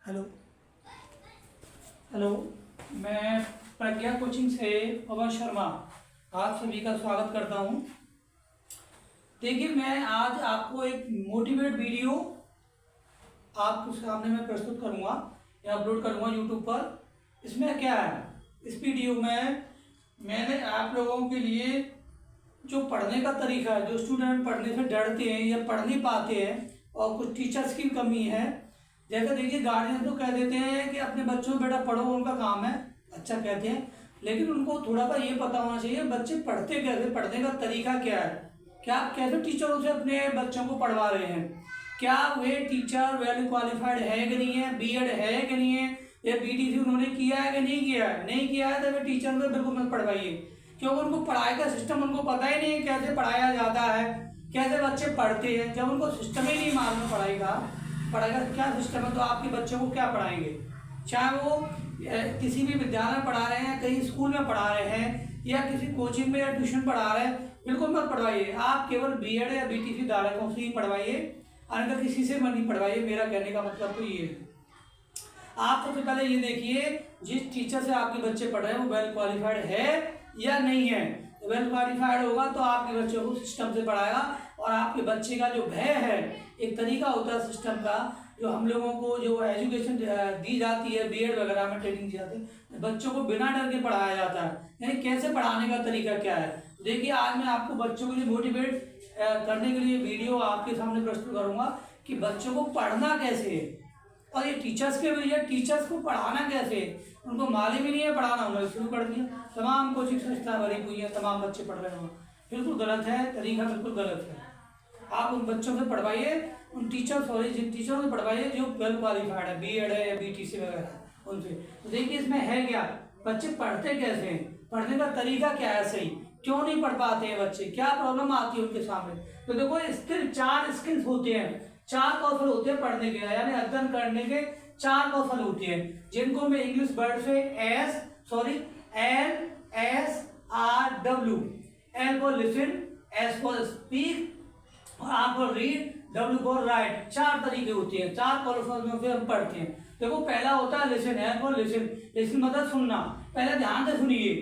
Hello hello. मैं प्रज्ञा coaching से पवन शर्मा आप सभी का स्वागत करता हूं। देखिए, मैं आज आपको एक मोटिवेट वीडियो आपके सामने मैं प्रस्तुत करूंगा या अपलोड करूंगा यूट्यूब पर। इसमें क्या है, इस वीडियो में मैंने आप लोगों के लिए जो पढ़ने का तरीका है, जो स्टूडेंट पढ़ने से डरते हैं या पढ़ नहीं पाते हैं और कुछ टीचर्स की कमी है। जैसे देखिए, गार्जियन तो कह देते हैं कि अपने बच्चों को बेटा पढ़ो, उनका काम है, अच्छा कहते हैं, लेकिन उनको थोड़ा सा ये पता होना चाहिए बच्चे पढ़ते कैसे, पढ़ने का तरीका क्या है, क्या कैसे टीचरों से अपने बच्चों को पढ़वा रहे हैं, क्या वे टीचर वेल क्वालिफाइड है कि नहीं है, बीएड है कि नहीं है, या बीटीसी उन्होंने किया है कि नहीं किया है। नहीं किया है तो वे टीचर को बिल्कुल मत पढ़वाइए, क्योंकि उनको पढ़ाई का सिस्टम उनको पता ही नहीं है, कैसे पढ़ाया जाता है, कैसे बच्चे पढ़ते हैं। जब उनको सिस्टम ही नहीं मालूम पढ़ाई का क्या सिस्टम है, तो आपके बच्चों को क्या पढ़ाएंगे। चाहे वो किसी भी विद्यालय में पढ़ा रहे हैं, कहीं स्कूल में पढ़ा रहे हैं, या किसी कोचिंग में या ट्यूशन पढ़ा रहे हैं, बिल्कुल मत पढ़वाइए। आप केवल बीएड या बीटीसी धारकों से ही पढ़वाइए, अन्यथा किसी से मत नहीं पढ़वाइए। मेरा कहने का मतलब तो ये है। आप सबसे पहले ये देखिए, जिस टीचर से आपके बच्चे पढ़ रहे हैं वो वेल क्वालिफाइड है या नहीं है। वेल क्वालिफाइड होगा तो आपके बच्चों को सिस्टम से पढ़ाएगा, और आपके बच्चे का जो भय है, एक तरीका होता है सिस्टम का, जो हम लोगों को जो एजुकेशन दी जाती है, बीएड वगैरह में ट्रेनिंग दी जाती है, बच्चों को बिना डर के पढ़ाया जाता है। यानी कैसे पढ़ाने का तरीका क्या है। देखिए, आज मैं आपको बच्चों के लिए मोटिवेट करने के लिए वीडियो आपके सामने प्रस्तुत करूंगा कि बच्चों को पढ़ना कैसे है, और ये टीचर्स के लिए टीचर्स को पढ़ाना कैसे, उनको मालूम ही नहीं है पढ़ाना, उन्होंने शुरू कर दिया। तमाम कोचिंग संस्था भरी हुई है, तमाम बच्चे पढ़ रहे हो, बिल्कुल गलत है, तरीका बिल्कुल गलत है। आप उन बच्चों से पढ़वाइए, उन जिन टीचरों से पढ़वाइए जो वेल क्वालिफाइड है, बीएड है या बीटीसी वगैरह, उनसे। तो देखिए, इसमें है क्या, बच्चे पढ़ते कैसे हैं, पढ़ने का तरीका क्या है, सही क्यों नहीं पढ़ पाते हैं बच्चे, क्या प्रॉब्लम आती है उनके सामने। तो देखो, चार स्किल्स होते हैं, चार कौशल होते हैं पढ़ने के, यानी अध्ययन करने के चार कौशल होते हैं, जिनको मैं इंग्लिश वर्ड से LSRW, L for listen, S for speak, और R for read, W for right. चार तरीके होते हैं, चार कौशल में से हम पढ़ते हैं। देखो, पहला होता है listen, L for listen. Listen मतलब सुनना। पहले ध्यान से सुनिए।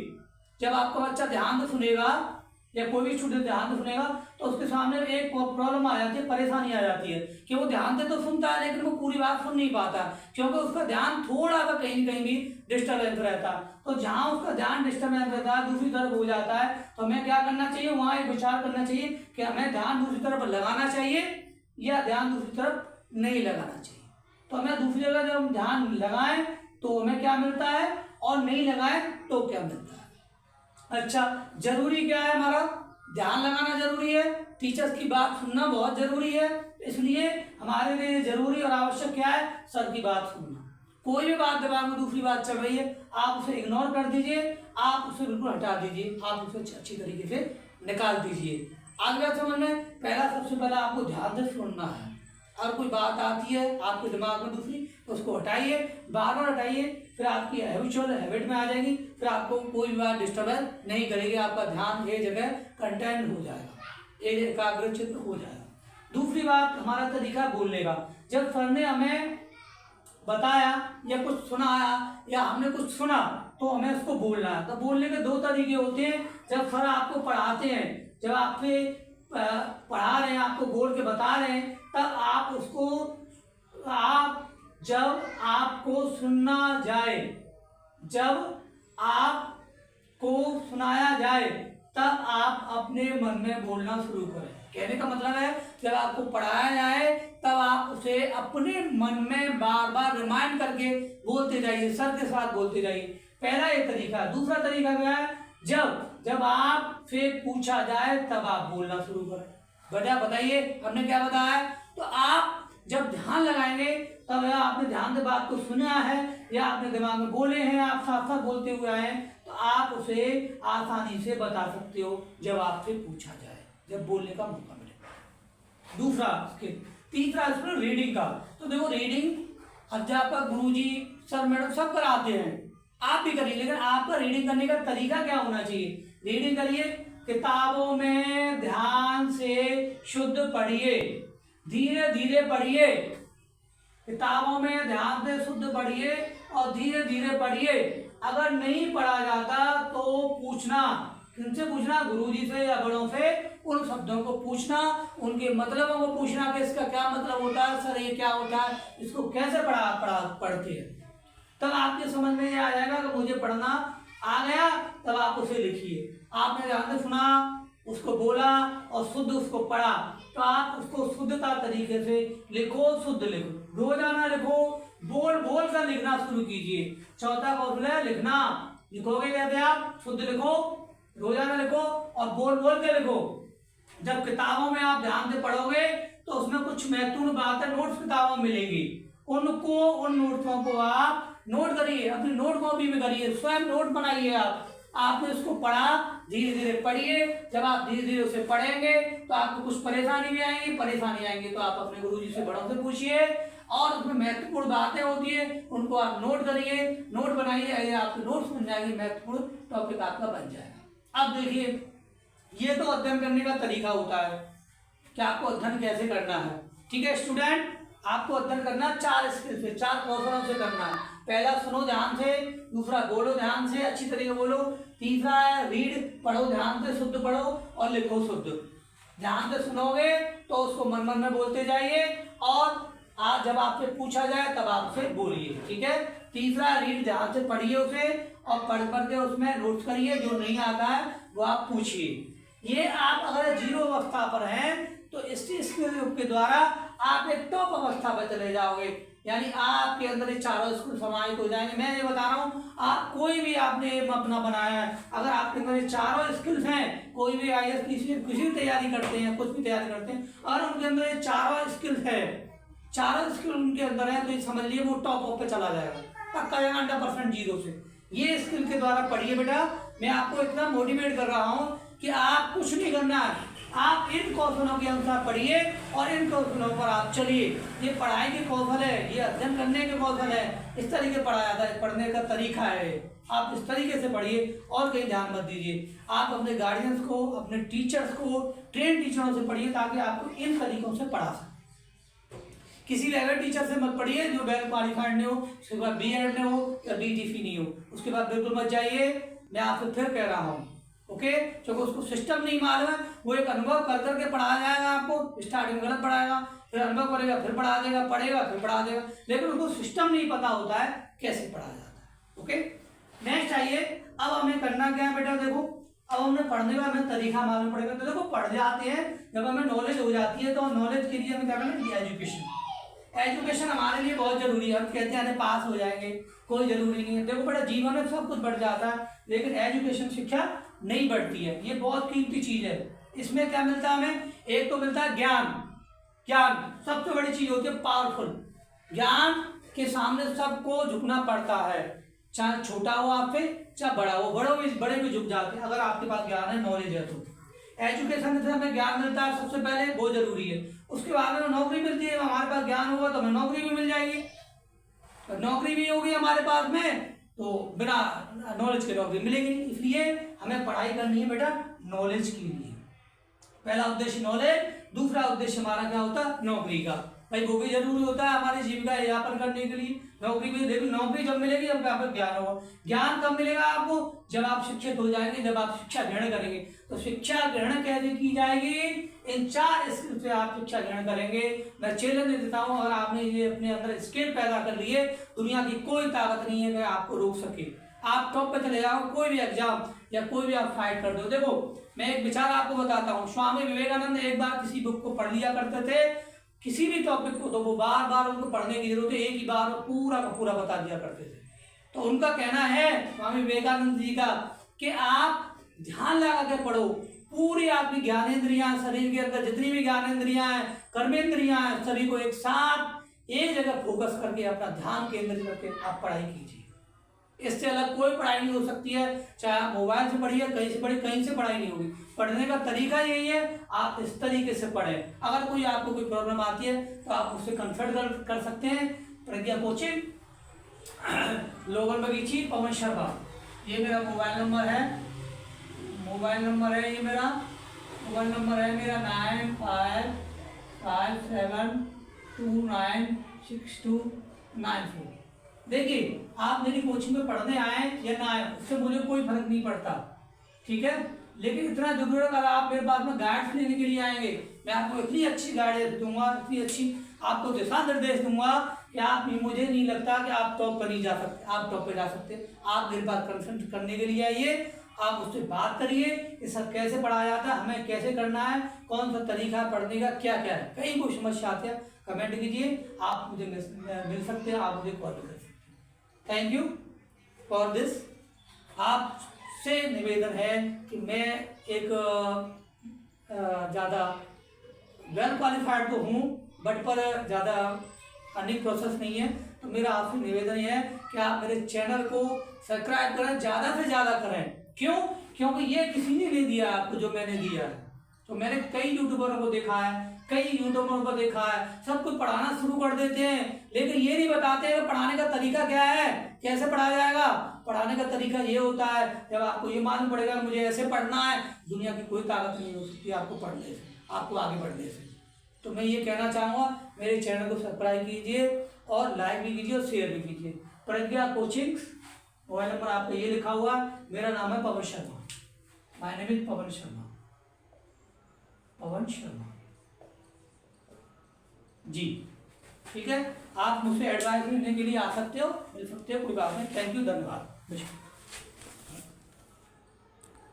जब आपका बच्चा ध्यान से सुनेगा या कोई भी स्टूडेंट ध्यान से सुनेगा तो उसके सामने एक प्रॉब्लम आ जाती है, परेशानी आ जाती है कि वो ध्यान से तो सुनता है लेकिन वो पूरी बात सुन नहीं पाता, क्योंकि उसका ध्यान थोड़ा सा कहीं कहीं भी डिस्टर्बेंस रहता है। तो जहाँ उसका ध्यान डिस्टर्बेंस रहता है, दूसरी तरफ हो जाता है, तो हमें क्या करना चाहिए, वहाँ एक विचार करना चाहिए कि हमें ध्यान दूसरी तरफ लगाना चाहिए या ध्यान दूसरी तरफ नहीं लगाना चाहिए। तो हमें दूसरी जगह जब हम ध्यान लगाएं तो हमें क्या मिलता है, और नहीं लगाएं तो क्या मिलता है। अच्छा, जरूरी क्या है, हमारा ध्यान लगाना जरूरी है, टीचर्स की बात सुनना बहुत जरूरी है। इसलिए हमारे लिए जरूरी और आवश्यक क्या है, सर की बात सुनना। कोई भी बात दिमाग में दूसरी बात चल रही है, आप उसे इग्नोर कर दीजिए, आप उसे बिल्कुल हटा दीजिए, आप उसे अच्छी तरीके से निकाल दीजिए। आगे समझ में, पहला सबसे पहला आपको ध्यान से सुनना है। और कोई बात आती है आपके दिमाग में दूसरी, तो उसको हटाइए, बार बार हटाइए, फिर आपकी हैबिट में आ जाएगी, फिर आपको कोई भी बात डिस्टर्बेंस नहीं करेगी, आपका ध्यान एक जगह कंटेंट हो जाएगा, एक एकाग्रचित्त हो जाएगा। दूसरी बात, हमारा तरीका बोलने का। जब सर ने हमें बताया या कुछ सुनाया या हमने कुछ सुना तो हमें उसको बोलना है। तो बोलने के दो तरीके होते हैं। जब सर आपको पढ़ाते हैं, जब आपसे पढ़ा रहे हैं, आपको बोल के बता रहे हैं, तब आप उसको जब आपको सुनना जाए, जब आपको सुनाया जाए, तब आप अपने मन में बोलना शुरू करें। कहने का मतलब है, जब आपको पढ़ाया जाए तब आप उसे अपने मन में बार बार रिमाइंड करके बोलते जाइए, सर के साथ बोलते जाइए। पहला ये तरीका। दूसरा तरीका क्या है, जब आपसे पूछा जाए तब आप बोलना शुरू करें। वजह बताइए, हमने क्या बताया। तो आप जब ध्यान लगाएंगे तब आपने ध्यान से बात को सुना है या आपने दिमाग में बोले हैं, आप साथ साथ बोलते हुए आए हैं, तो आप उसे आसानी से बता सकते हो जब आपसे पूछा जाए, जब बोलने का मौका मिले। दूसरा स्किल। तीसरा स्किल रीडिंग का। तो देखो, रीडिंग अध्यापक, गुरुजी, सर, मैडम सब कराते हैं, आप भी करिए, लेकिन आपका रीडिंग करने का तरीका क्या होना चाहिए। रीडिंग करिए, किताबों में ध्यान से शुद्ध पढ़िए, धीरे धीरे पढ़िए, किताबों में ध्यान से शुद्ध पढ़िए और धीरे धीरे पढ़िए। अगर नहीं पढ़ा जाता तो पूछना। किनसे पूछना? गुरुजी से या बड़ों से। उन शब्दों को पूछना, उनके मतलबों को पूछना कि इसका क्या मतलब होता है, सर ये क्या होता है, इसको कैसे पढ़ते हैं। तब आपके समझ में ये आ जाएगा कि मुझे पढ़ना आ गया। तब आप उसे लिखिए। आपने ध्यान से सुना, उसको बोला और शुद्ध उसको पढ़ा, तो आप उसको शुद्धता तरीके से लिखो, शुद्ध लिखो, रोजाना लिखो, बोल बोल कर लिखना शुरू कीजिए। चौथा कौशल है लिखना। लिखोगे कैसे आप? शुद्ध लिखो, रोजाना लिखो और बोल बोल के लिखो। जब किताबों में आप ध्यान से पढ़ोगे तो उसमें कुछ महत्वपूर्ण बातें नोट्स किताबों में मिलेंगी, उन नोट्सों को आप नोट करिए, अपनी नोट कॉपी में करिए, स्वयं नोट बनाइए। आपने उसको पढ़ा, धीरे धीरे पढ़िए। जब आप धीरे धीरे उसे पढ़ेंगे तो आपको कुछ परेशानी भी आएंगी। परेशानी आएंगी तो आप अपने गुरुजी से, बड़ों से पूछिए, और उसमें महत्वपूर्ण बातें होती है उनको आप नोट करिए, नोट बनाइए। आपके नोट्स बन जाएंगे, महत्वपूर्ण टॉपिक आपका बन जाएगा। अब देखिए, ये तो अध्ययन करने का तरीका होता है कि आपको अध्ययन कैसे करना है। ठीक है स्टूडेंट, आपको अध्ययन करना 4 स्किल से, 4 कौशलों से करना है। पहला सुनो ध्यान से, दूसरा बोलो ध्यान से, अच्छी तरीके बोलो, तीसरा है रीड, पढ़ो ध्यान से, शुद्ध पढ़ो और लिखो शुद्ध। ध्यान से सुनोगे तो उसको मन मन में बोलते जाइए, और आज जब आपसे पूछा जाए तब आपसे बोलिए। ठीक है। तीसरा रीड, ध्यान से पढ़िए उसे, और पढ़ के उसमें नोट्स करिए, जो नहीं आता है वो आप पूछिए। ये आप अगर 0 अवस्था पर हैं तो इस स्किल के द्वारा आप एक टॉप अवस्था पर चले जाओगे, यानी आपके अंदर ये चारों स्किल समाहित हो जाएंगे। मैं ये बता रहा हूँ, आप कोई भी आपने एम अपना बनाया है, अगर आपके अंदर ये चारों स्किल्स हैं, कोई भी IAS किसी भी तैयारी करते हैं, कुछ भी तैयारी करते हैं, और उनके अंदर ये चारों स्किल्स है, चारों स्किल उनके अंदर है, तो ये समझ लिए वो टॉप पे चला जाएगा, पक्का जाएगा 100% 0 से। ये स्किल के द्वारा पढ़िए बेटा। मैं आपको इतना मोटिवेट कर रहा हूँ कि आप कुछ नहीं करना है, आप इन कौशलों के अनुसार पढ़िए और इन कौशलों पर आप चलिए। ये पढ़ाई के कौशल है, ये अध्ययन करने के कौशल है, इस तरीके पढ़ाया जाता है, पढ़ने का तरीका है। आप इस तरीके से पढ़िए और कहीं ध्यान मत दीजिए। आप अपने गार्डियंस को, अपने टीचर्स को, ट्रेन टीचरों से पढ़िए, ताकि आपको इन तरीकों से पढ़ा सकें। किसी लेवल टीचर से मत पढ़िए जो वेल क्वालिफाइड नहीं हो, उसके बाद BEd नहीं हो या DTC नहीं हो, उसके बाद बिल्कुल मत जाइए। मैं आपसे फिर कह रहा हूँ, ओके, क्योंकि उसको सिस्टम नहीं मालूम है। वो एक अनुभव कर करके पढ़ाया जाएगा आपको, स्टार्टिंग गलत पढ़ाएगा, फिर अनुभव करेगा, फिर पढ़ा देगा, पढ़ेगा, फिर पढ़ा देगा, लेकिन उसको सिस्टम नहीं पता होता है कैसे पढ़ाया जाता है। ओके, नेक्स्ट आइए। अब हमें करना क्या है बेटा, देखो, अब हमें पढ़ने का हमें तरीका मालूम पड़ेगा। तो देखो, पढ़ जाते हैं, जब हमें नॉलेज हो जाती है तो नॉलेज के लिए हमें क्या करना है? एजुकेशन। एजुकेशन हमारे लिए बहुत जरूरी है। हम कहते हैं पास हो जाएंगे, कोई जरूरी नहीं है। देखो बेटा, जीवन में सब कुछ बढ़ जाता है, लेकिन एजुकेशन, शिक्षा नहीं बढ़ती है। ये बहुत कीमती चीज है। इसमें क्या मिलता है हमें? एक तो मिलता है ज्ञान। ज्ञान सबसे बड़ी चीज होती है, पावरफुल। ज्ञान के सामने सबको झुकना पड़ता है, चाहे छोटा हो आपसे, चाहे बड़ा हो। बड़े भी झुक जाते हैं अगर आपके पास ज्ञान है, नॉलेज है तो। एजुकेशन से हमें ज्ञान मिलता है, सबसे पहले वो जरूरी है। उसके बाद में नौकरी मिलती है। हमारे पास ज्ञान होगा तो हमें नौकरी भी मिल जाएगी। तो नौकरी भी होगी हमारे पास में, तो बिना नॉलेज के नौकरी मिलेगी। इसलिए हमें पढ़ाई करनी है बेटा नॉलेज के लिए। पहला उद्देश्य नॉलेज, दूसरा उद्देश्य हमारा क्या होता है? नौकरी का। भाई वो भी जरूरी होता है हमारी जीविका यापन करने के लिए। नौकरी भी, लेकिन नौकरी जब मिलेगी जब आपको ज्ञान होगा। ज्ञान कब मिलेगा आपको? जब आप शिक्षित हो जाएंगे, जब आप शिक्षा ग्रहण करेंगे। तो शिक्षा ग्रहण कैसे की जाएगी? इन 4 स्किल से आप शिक्षा ग्रहण करेंगे। मैं चैलेंज देता हूँ, अगर आपने ये अपने अंदर स्किल पैदा कर लिए, दुनिया की कोई ताकत नहीं है कि आपको रोक सके। आप टॉप पे चले जाओ, कोई भी एग्जाम या कोई भी आप फाइट कर दो। देखो, मैं एक विचार आपको बताता हूँ। स्वामी विवेकानंद एक बार किसी बुक को पढ़ लिया करते थे, किसी भी टॉपिक को, तो वो बार बार उनको पढ़ने की जरूरत है, एक ही बार पूरा का पूरा बता दिया करते थे। तो उनका कहना है, स्वामी विवेकानंद जी का, कि आप ध्यान लगा के पढ़ो। पूरी आपकी ज्ञानेंद्रियां, शरीर के अंदर जितनी भी ज्ञानेंद्रियां हैं, कर्मेंद्रियां हैं, सभी को एक साथ एक जगह फोकस करके अपना ध्यान केंद्रित करके आप पढ़ाई कीजिए। इससे अलग कोई पढ़ाई नहीं हो सकती है। चाहे आप मोबाइल से पढ़िए, कहीं से पढ़िए, कहीं से पढ़ाई नहीं होगी। पढ़ने का तरीका यही है, आप इस तरीके से पढ़ें। अगर कोई आपको कोई प्रॉब्लम आती है तो आप उससे कंसल्ट कर सकते हैं। प्रज्ञा कोचिंग, लोगन बगीची, पवन शर्मा, ये मेरा मोबाइल नंबर है। ये मेरा मोबाइल नंबर है 955729 6294। देखिए, आप मेरी कोचिंग में पढ़ने आए या ना आए उससे मुझे कोई फर्क नहीं पड़ता, ठीक है। लेकिन इतना जरूर है, अगर आप मेरे पास में गाइड्स लेने के लिए आएंगे, मैं आपको इतनी अच्छी गाइडेंस दूंगा, इतनी अच्छी आपको दिशा निर्देश दूंगा कि आप, मुझे नहीं लगता कि आप टॉप पर नहीं जा सकते, आप टॉप पे जा सकते। आप मेरे पास कंसल्ट करने के लिए आइए, आप उससे बात करिए, ये सब कैसे पढ़ाया जाता है, हमें कैसे करना है, कौन सा तरीका है पढ़ने का, क्या क्या है। कहीं कोई समस्या आती है कमेंट कीजिए, आप मुझे मिल सकते हैं, आप मुझे कॉल कर सकते हैं। Thank you for this. आपसे निवेदन है कि मैं एक ज़्यादा वेल क्वालिफाइड तो हूँ, बट पर ज़्यादा अर्निंग प्रोसेस नहीं है, तो मेरा आपसे निवेदन है कि आप मेरे चैनल को सब्सक्राइब करें, ज़्यादा से ज़्यादा करें। क्यों? क्योंकि ये किसी ने नहीं दिया आपको जो मैंने दिया है। तो मैंने कई यूट्यूबरों को देखा है, कई यूट्यूबरों को देखा है, सब कुछ पढ़ाना शुरू कर देते हैं, लेकिन ये नहीं बताते कि पढ़ाने का तरीका क्या है, कैसे पढ़ाया जाएगा। पढ़ाने का तरीका ये होता है, जब आपको ये मालूम पड़ेगा मुझे ऐसे पढ़ना है, दुनिया की कोई ताकत नहीं हो सकती आपको पढ़ने से, आपको आगे बढ़ने से। तो मैं ये कहना चाहूँगा, मेरे चैनल को सब्सक्राइब कीजिए और लाइक भी कीजिए और शेयर भी कीजिए। प्रज्ञा कोचिंग, मोबाइल नंबर आपका ये लिखा हुआ, मेरा नाम है Pawan Sharma, my name is Pawan Sharma, Pawan Sharma ji, ठीक है। आप मुझसे एडवाइस लेने के लिए आ सकते हो, मिल सकते हो, कोई बात नहीं। थैंक यू, धन्यवाद।